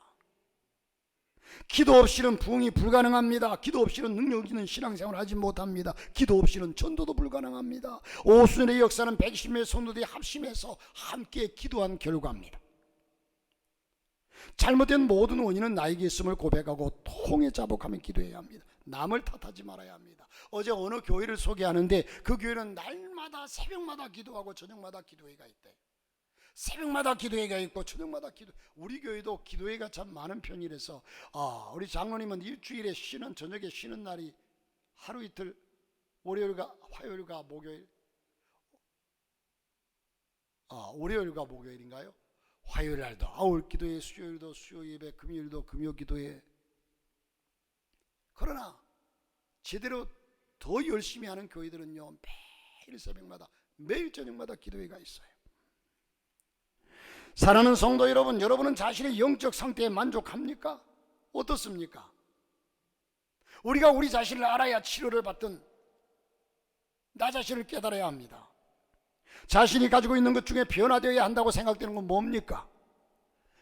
기도 없이는 부흥이 불가능합니다. 기도 없이는 능력 있는 신앙생활을 하지 못합니다. 기도 없이는 전도도 불가능합니다. 오순절의 역사는 120명의 성도들이 합심해서 함께 기도한 결과입니다. 잘못된 모든 원인은 나에게 있음을 고백하고 통에 자복하며 기도해야 합니다. 남을 탓하지 말아야 합니다. 어제 어느 교회를 소개하는데 그 교회는 날마다 새벽마다 기도하고 저녁마다 기도회가 있대요. 새벽마다 기도회가 있고 저녁마다 우리 교회도 기도회가 참 많은 편이라서 우리 장로님은 일주일에 쉬는, 저녁에 쉬는 날이 하루 이틀, 월요일과 화요일과 목요일, 월요일과 목요일인가요? 화요일 날도 아울 기도회, 수요일도 수요 예배, 금요일도 금요 기도회. 그러나 제대로 더 열심히 하는 교회들은요 매일 새벽마다, 매일 저녁마다 기도회가 있어요. 사랑하는 성도 여러분, 여러분은 자신의 영적 상태에 만족합니까? 어떻습니까? 우리가 우리 자신을 알아야 치료를 받든 나 자신을 깨달아야 합니다. 자신이 가지고 있는 것 중에 변화되어야 한다고 생각되는 건 뭡니까?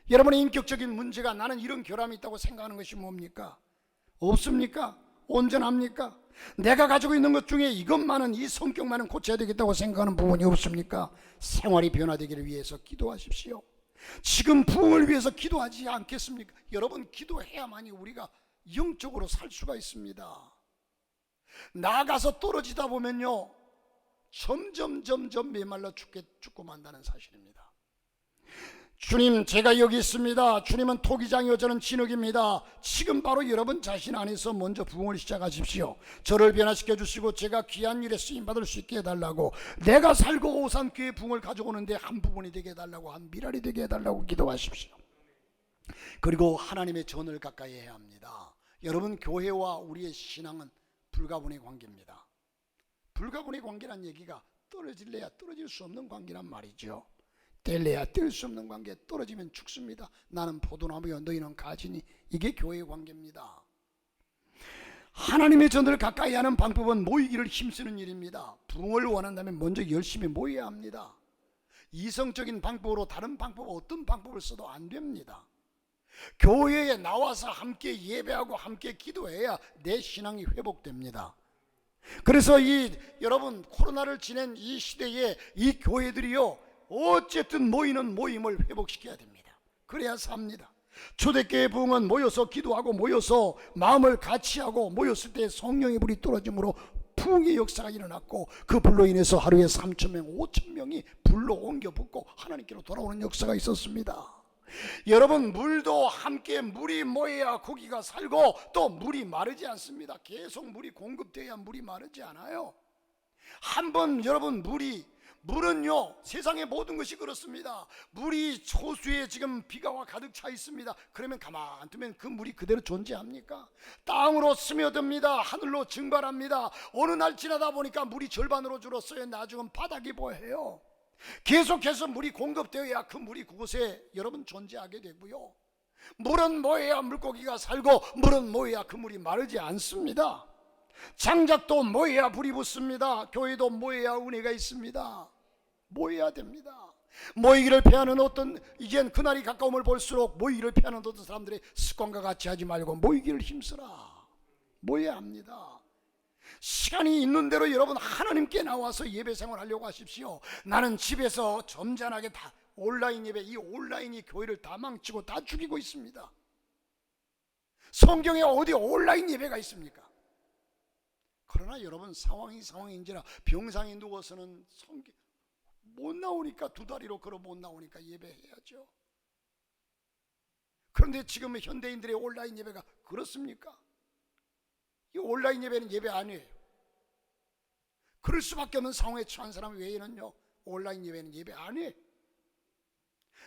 여러분의 인격적인 문제가 나는 이런 결함이 있다고 생각하는 것이 뭡니까? 없습니까? 온전합니까? 내가 가지고 있는 것 중에 이것만은, 이 성격만은 고쳐야 되겠다고 생각하는 부분이 없습니까? 생활이 변화되기를 위해서 기도하십시오. 지금 부흥을 위해서 기도하지 않겠습니까? 여러분, 기도해야만이 우리가 영적으로 살 수가 있습니다. 나아가서 떨어지다 보면요 점점 메말라 죽고 만다는 사실입니다. 주님, 제가 여기 있습니다. 주님은 토기장이요 저는 진흙입니다. 지금 바로 여러분 자신 안에서 먼저 부흥을 시작하십시오. 저를 변화시켜 주시고 제가 귀한 일에 쓰임받을 수 있게 해달라고, 내가 살고 오산교회 부흥을 가져오는데 한 부분이 되게 해달라고, 한 미랄이 되게 해달라고 기도하십시오. 그리고 하나님의 전을 가까이 해야 합니다. 여러분, 교회와 우리의 신앙은 불가분의 관계입니다. 불가분의 관계란 얘기가 떨어질래야 떨어질 수 없는 관계란 말이죠. 뗄래야 뗄 수 없는 관계, 떨어지면 죽습니다. 나는 포도나무여 너희는 가지니, 이게 교회의 관계입니다. 하나님의 전을 가까이 하는 방법은 모이기를 힘쓰는 일입니다. 부흥을 원한다면 먼저 열심히 모여야 합니다. 이성적인 방법으로 다른 방법, 어떤 방법을 써도 안 됩니다. 교회에 나와서 함께 예배하고 함께 기도해야 내 신앙이 회복됩니다. 그래서 여러분 코로나를 지낸 이 시대에 이 교회들이요 어쨌든 모이는 모임을 회복시켜야 됩니다. 그래야 삽니다. 초대교회 부흥은 모여서 기도하고 모여서 마음을 같이 하고 모였을 때 성령의 불이 떨어짐으로 부흥의 역사가 일어났고, 그 불로 인해서 하루에 3,000명 5,000명이 불로 옮겨 붙고 하나님께로 돌아오는 역사가 있었습니다. 여러분, 물도 함께 물이 모여야 고기가 살고 또 물이 마르지 않습니다. 계속 물이 공급돼야 물이 마르지 않아요. 한번 여러분 물이 물은요, 세상의 모든 것이 그렇습니다. 물이 호수에 지금 비가와 가득 차 있습니다. 그러면 가만 두면 그 물이 그대로 존재합니까? 땅으로 스며듭니다. 하늘로 증발합니다. 어느 날 지나다 보니까 물이 절반으로 줄었어요. 나중은 바닥이 보여요. 계속해서 물이 공급되어야 그 물이 그곳에 여러분 존재하게 되고요. 물은 모여야 물고기가 살고, 물은 모여야 그 물이 마르지 않습니다. 장작도 모여야 불이 붙습니다. 교회도 모여야 은혜가 있습니다. 모여야 됩니다. 모이기를 피하는 어떤, 이젠 그날이 가까움을 볼수록 모이기를 피하는 어떤 사람들의 습관과 같이 하지 말고 모이기를 힘쓰라. 모여야 합니다. 시간이 있는 대로 여러분 하나님께 나와서 예배 생활하려고 하십시오. 나는 집에서 점잖하게 다 온라인 예배, 이 온라인이 교회를 다 망치고 다 죽이고 있습니다. 성경에 어디 온라인 예배가 있습니까? 그러나 여러분 상황인지라 병상에 누워서는 성경 못 나오니까, 두 다리로 걸어 못 나오니까 예배해야죠. 그런데 지금 현대인들의 온라인 예배가 그렇습니까? 이 온라인 예배는 예배 아니에요. 그럴 수밖에 없는 상황에 처한 사람 외에는요, 온라인 예배는 예배 아니에요.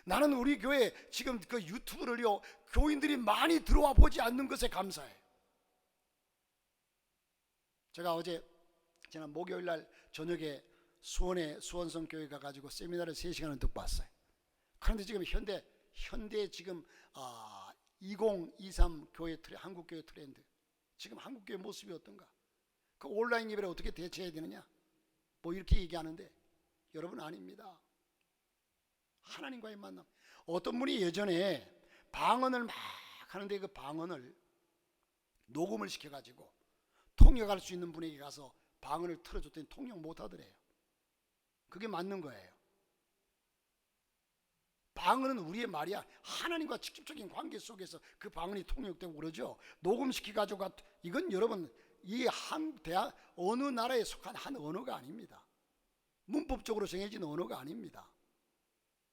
나는 우리 교회 지금 그 유튜브를요, 교인들이 많이 들어와 보지 않는 것에 감사해요. 제가 어제 지난 목요일 날 저녁에 수원에 수원성 교회 가가지고 세미나를 3시간을 듣고 왔어요. 그런데 지금 현대 지금 2023 교회 한국 교회 트렌드, 지금 한국 교회 모습이 어떤가? 그 온라인 예배를 어떻게 대처해야 되느냐? 뭐 이렇게 얘기하는데 여러분 아닙니다. 하나님과의 만남. 어떤 분이 예전에 방언을 막 하는데 그 방언을 녹음을 시켜가지고 통역할 수 있는 분에게 가서 방언을 틀어줬더니 통역 못 하더래요. 그게 맞는 거예요. 방언은 우리의 말이야. 하나님과 직접적인 관계 속에서 그 방언이 통역되고 그러죠. 녹음시켜가지고, 이건 여러분 이 어느 나라에 속한 한 언어가 아닙니다. 문법적으로 정해진 언어가 아닙니다.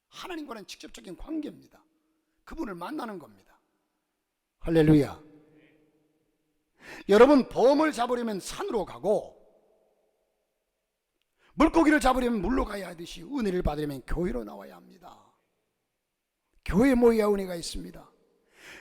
하나님과는 직접적인 관계입니다. 그분을 만나는 겁니다. 할렐루야. 여러분, 범을 잡으려면 산으로 가고, 물고기를 잡으려면 물로 가야 하듯이 은혜를 받으려면 교회로 나와야 합니다. 교회에 모여야 은혜가 있습니다.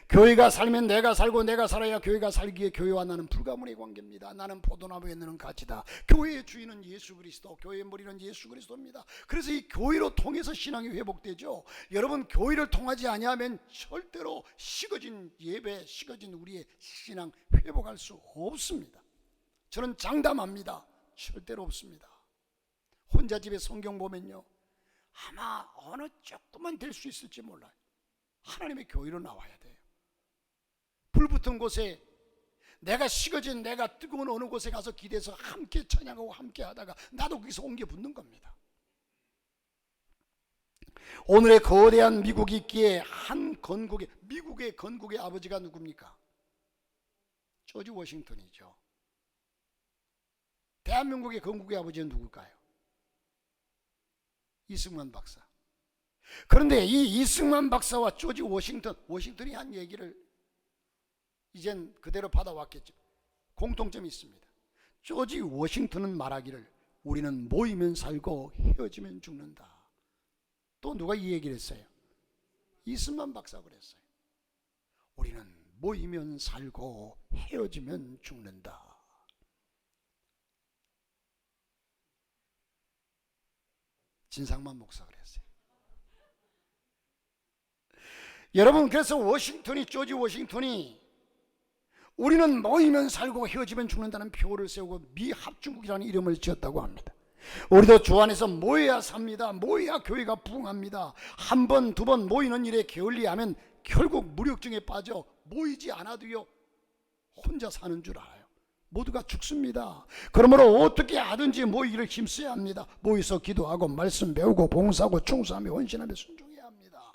교회가 살면 내가 살고, 내가 살아야 교회가 살기에 교회와 나는 불가문의 관계입니다. 나는 포도나무에 너는 가지다. 교회의 주인은 예수 그리스도, 교회의 머리는 예수 그리스도입니다. 그래서 이 교회로 통해서 신앙이 회복되죠. 여러분, 교회를 통하지 아니하면 절대로 식어진 예배, 식어진 우리의 신앙 회복할 수 없습니다. 저는 장담합니다. 절대로 없습니다. 혼자 집에 성경 보면요, 아마 어느 조금만 될 수 있을지 몰라요. 하나님의 교회로 나와야 돼요. 불붙은 곳에, 내가 식어진, 내가 뜨거운 어느 곳에 가서 기대서 함께 찬양하고 함께 하다가 나도 거기서 옮겨 붙는 겁니다. 오늘의 거대한 미국이 있기에 미국의 건국의 아버지가 누굽니까? 조지 워싱턴이죠. 대한민국의 건국의 아버지는 누굴까요? 이승만 박사. 그런데 이 이승만 박사와 조지 워싱턴이 한 얘기를 이젠 그대로 받아왔겠죠. 공통점이 있습니다. 조지 워싱턴은 말하기를 우리는 모이면 살고 헤어지면 죽는다. 또 누가 이 얘기를 했어요? 이승만 박사가 그랬어요. 우리는 모이면 살고 헤어지면 죽는다. 진상만 목사가 그랬어요. 여러분, 그래서 조지 워싱턴이 우리는 모이면 살고 헤어지면 죽는다는 표를 세우고 미합중국이라는 이름을 지었다고 합니다. 우리도 주 안에서 모여야 삽니다. 모여야 교회가 부흥합니다. 한 번, 두 번 모이는 일에 게을리하면 결국 무력증에 빠져 모이지 않아도요, 혼자 사는 줄 알아요. 모두가 죽습니다. 그러므로 어떻게 하든지 모이기를 힘써야 합니다. 모여서 기도하고 말씀 배우고 봉사하고 충성하며 헌신하며 순종해야 합니다.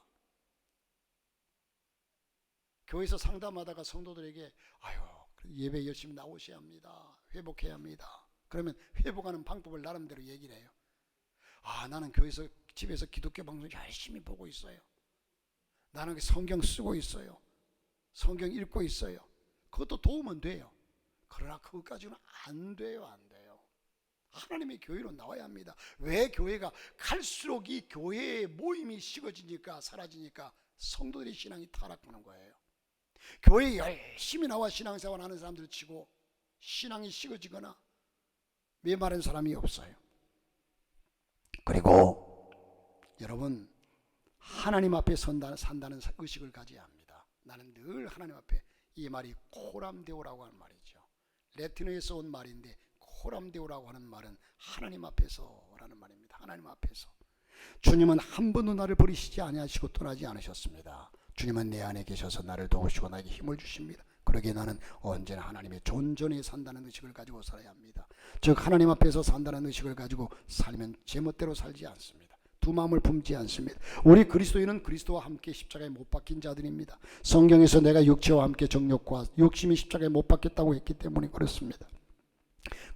교회에서 상담하다가 성도들에게 예배 열심히 나오셔야 합니다. 회복해야 합니다. 그러면 회복하는 방법을 나름대로 얘기를 해요. 나는 집에서 기독교 방송 열심히 보고 있어요. 나는 성경 쓰고 있어요. 성경 읽고 있어요. 그것도 도움은 돼요. 그러나 그것까지는 안 돼요. 하나님의 교회로 나와야 합니다. 왜 교회가 갈수록 이 교회의 모임이 식어지니까, 사라지니까 성도들의 신앙이 타락하는 거예요. 교회에 열심히 나와 신앙생활 하는 사람들 치고 신앙이 식어지거나 메마른 사람이 없어요. 그리고 여러분, 하나님 앞에 산다는 의식을 가져야 합니다. 나는 늘 하나님 앞에, 이 말이 코람데오라고 하는 말이죠. 라틴어에서 온 말인데 코람데오라고 하는 말은 하나님 앞에서라는 말입니다. 하나님 앞에서. 주님은 한 번도 나를 버리시지 아니하시고 떠나지 않으셨습니다. 주님은 내 안에 계셔서 나를 도우시고 나에게 힘을 주십니다. 그러기에 나는 언제나 하나님의 존전에 산다는 의식을 가지고 살아야 합니다. 즉 하나님 앞에서 산다는 의식을 가지고 살면 제멋대로 살지 않습니다. 두 마음을 품지 않습니다. 우리 그리스도인은 그리스도와 함께 십자가에 못 박힌 자들입니다. 성경에서 내가 육체와 함께 정욕과 욕심이 십자가에 못 박혔다고 했기 때문에 그렇습니다.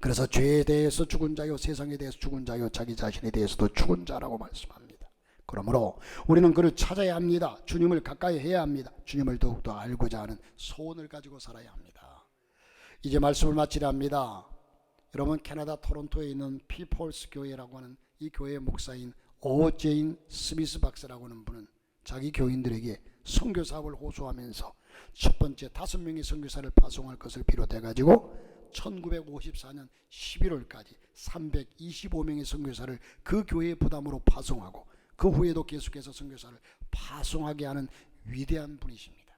그래서 죄에 대해서 죽은 자요, 세상에 대해서 죽은 자요, 자기 자신에 대해서도 죽은 자라고 말씀합니다. 그러므로 우리는 그를 찾아야 합니다. 주님을 가까이 해야 합니다. 주님을 더욱더 알고자 하는 소원을 가지고 살아야 합니다. 이제 말씀을 마치려 합니다. 여러분, 캐나다 토론토에 있는 피폴스 교회라고 하는 이 교회의 목사인 오제인 스미스 박사라고 하는 분은 자기 교인들에게 선교 사업을 호소하면서 첫 번째 5명의 선교사를 파송할 것을 비롯해 가지고 1954년 11월까지 325명의 선교사를 그 교회의 부담으로 파송하고 그 후에도 계속해서 선교사를 파송하게 하는 위대한 분이십니다.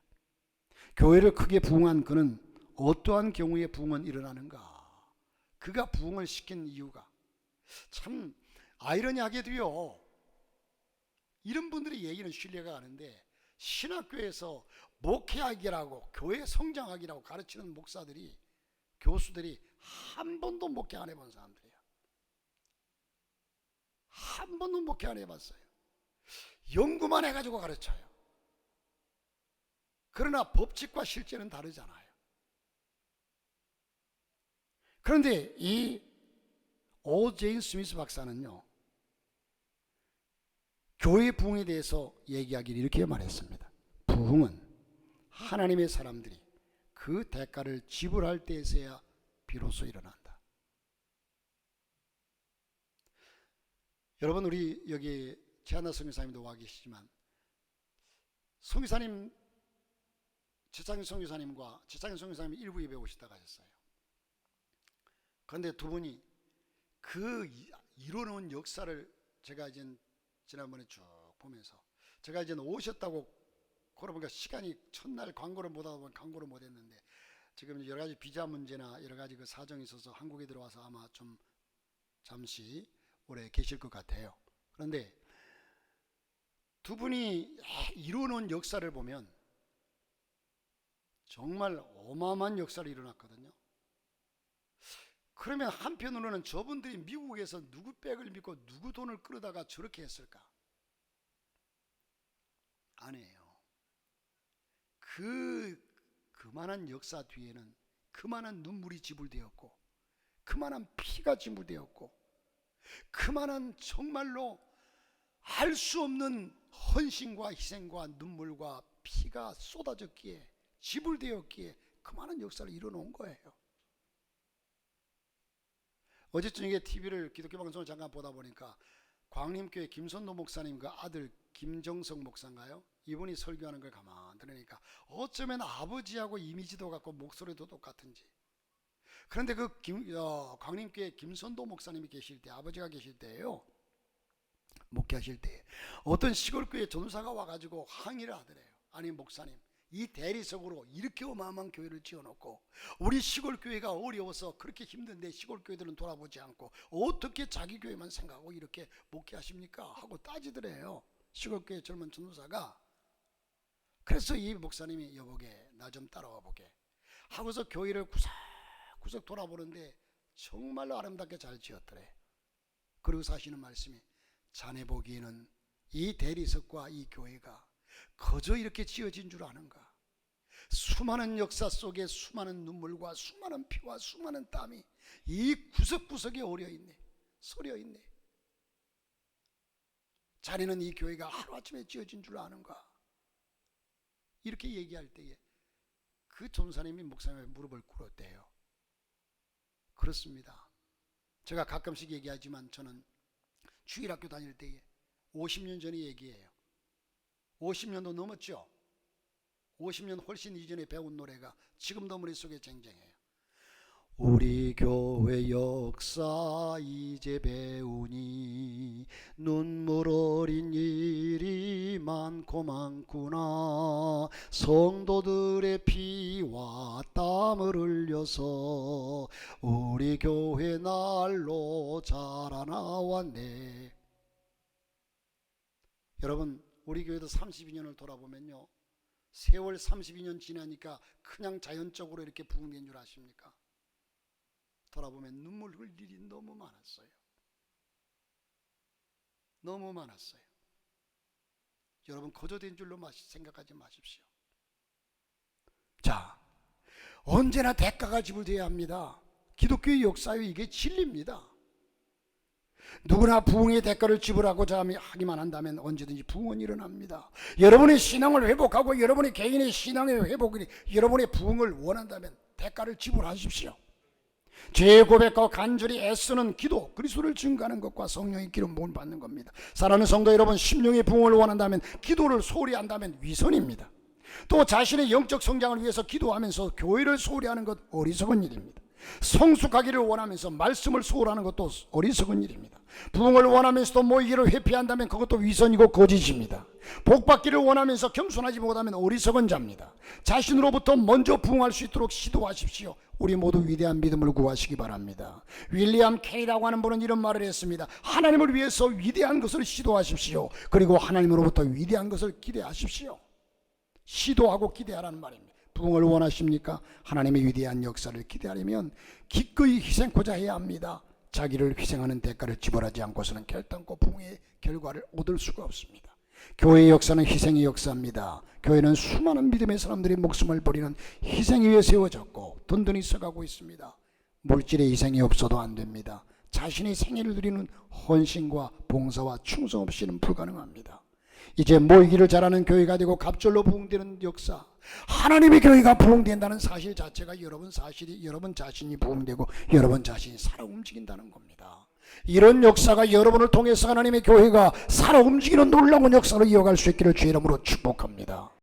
교회를 크게 부흥한 그는 어떠한 경우에 부흥은 일어나는가? 그가 부흥을 시킨 이유가 참 아이러니하게도요, 이런 분들의 얘기는 신뢰가 가는데 신학교에서 목회학이라고 교회 성장학이라고 가르치는 목사들이, 교수들이 한 번도 목회 안 해본 사람들이에요. 한 번도 목회 안 해봤어요. 연구만 해가지고 가르쳐요. 그러나 법칙과 실제는 다르잖아요. 그런데 이 오제인 스미스 박사는요, 교회 부흥에 대해서 얘기하기를 이렇게 말했습니다. 부흥은 하나님의 사람들이 그 대가를 지불할 때에서야 비로소 일어난다. 여러분, 우리 여기 제한나 선교사님도 와 계시지만 선교사님, 지창현 선교사님과 지창현 선교사님이 일부 예배 오시다 가셨어요. 그런데 두 분이 그 이뤄놓은 역사를 제가 이제 지난번에 쭉 보면서, 제가 이제 오셨다고 그러보니까 시간이 첫날 광고를 못 하다 보니 광고를 못 했는데, 지금 여러 가지 비자 문제나 여러 가지 그 사정이 있어서 한국에 들어와서 아마 좀 잠시 오래 계실 것 같아요. 그런데 두 분이 이루어놓은 역사를 보면 정말 어마어마한 역사를 일어났거든요. 그러면 한편으로는 저분들이 미국에서 누구 백을 믿고 누구 돈을 끌어다가 저렇게 했을까? 아니에요. 그만한 역사 뒤에는 그만한 눈물이 지불되었고, 그만한 피가 지불되었고, 그만한 정말로 알 수 없는 헌신과 희생과 눈물과 피가 쏟아졌기에, 지불되었기에 그만한 역사를 이뤄놓은 거예요. 어제 저녁에 TV를 기독교 방송을 잠깐 보다 보니까 광림교회 김선도 목사님 그 아들 김정석 목사인가요? 이분이 설교하는 걸 가만 들으니까 어쩌면 아버지하고 이미지도 같고 목소리도 똑같은지. 그런데 그 광림교회 김선도 목사님이 계실 때, 아버지가 계실 때예요, 목회하실 때 어떤 시골교회 전사가 와가지고 항의를 하더래요. 아니 목사님, 이 대리석으로 이렇게 어마어마한 교회를 지어놓고 우리 시골교회가 어려워서 그렇게 힘든데 시골교회들은 돌아보지 않고 어떻게 자기 교회만 생각하고 이렇게 목회하십니까? 하고 따지더래요, 시골교회 젊은 전도사가. 그래서 이 목사님이 여보게 나 좀 따라와 보게 하고서 교회를 구석구석 돌아보는데 정말로 아름답게 잘 지었더래. 그리고 사시는 말씀이, 자네 보기에는 이 대리석과 이 교회가 거저 이렇게 지어진 줄 아는가? 수많은 역사 속에 수많은 눈물과 수많은 피와 수많은 땀이 이 구석구석에 어려있네, 서려있네. 자네는 이 교회가 하루아침에 지어진 줄 아는가? 이렇게 얘기할 때에 그 전사님이 목사님의 무릎을 꿇었대요. 그렇습니다. 제가 가끔씩 얘기하지만 저는 주일학교 다닐 때에 50년 전의 얘기예요. 50년도 넘었죠. 50년 훨씬 이전에 배운 노래가 지금도 머릿속에 쟁쟁해요. 우리 교회 역사 이제 배우니 눈물 어린 일이 많고 많구나. 성도들의 피와 땀을 흘려서 우리 교회 날로 자라나왔네. 여러분, 우리 교회도 32년을 돌아보면요, 세월 32년 지나니까 그냥 자연적으로 이렇게 부흥된 줄 아십니까? 돌아보면 눈물 흘릴 일이 너무 많았어요. 너무 많았어요. 여러분, 거저된 줄로 생각하지 마십시오. 자, 언제나 대가가 지불돼야 합니다. 기독교의 역사의 이게 진리입니다. 누구나 부흥의 대가를 지불하고자 하기만 한다면 언제든지 부흥은 일어납니다. 여러분의 신앙을 회복하고 여러분의 개인의 신앙의 회복이 여러분의 부흥을 원한다면 대가를 지불하십시오. 죄의 고백과 간절히 애쓰는 기도, 그리스도를 증거하는 것과 성령의 기름부음을 받는 겁니다. 사랑하는 성도 여러분, 심령의 부흥을 원한다면 기도를 소홀히 한다면 위선입니다. 또 자신의 영적 성장을 위해서 기도하면서 교회를 소홀히 하는 것 어리석은 일입니다. 성숙하기를 원하면서 말씀을 소홀하는 것도 어리석은 일입니다. 부흥을 원하면서도 모이기를 회피한다면 그것도 위선이고 거짓입니다. 복받기를 원하면서 겸손하지 못하면 어리석은 자입니다. 자신으로부터 먼저 부흥할 수 있도록 시도하십시오. 우리 모두 위대한 믿음을 구하시기 바랍니다. 윌리엄 케이라고 하는 분은 이런 말을 했습니다. 하나님을 위해서 위대한 것을 시도하십시오. 그리고 하나님으로부터 위대한 것을 기대하십시오. 시도하고 기대하라는 말입니다. 부흥을 원하십니까? 하나님의 위대한 역사를 기대하려면 기꺼이 희생코자 해야 합니다. 자기를 희생하는 대가를 지불하지 않고서는 결단코 부흥의 결과를 얻을 수가 없습니다. 교회의 역사는 희생의 역사입니다. 교회는 수많은 믿음의 사람들이 목숨을 버리는 희생 위에 세워졌고 든든히 서가고 있습니다. 물질의 희생이 없어도 안 됩니다. 자신의 생애를 드리는 헌신과 봉사와 충성 없이는 불가능합니다. 이제 모이기를 잘하는 교회가 되고 갑절로 부흥되는 역사, 하나님의 교회가 부흥된다는 사실 자체가 여러분 자신이 부흥되고 여러분 자신이 살아 움직인다는 겁니다. 이런 역사가 여러분을 통해서 하나님의 교회가 살아 움직이는 놀라운 역사로 이어갈 수 있기를 주의 이름으로 축복합니다.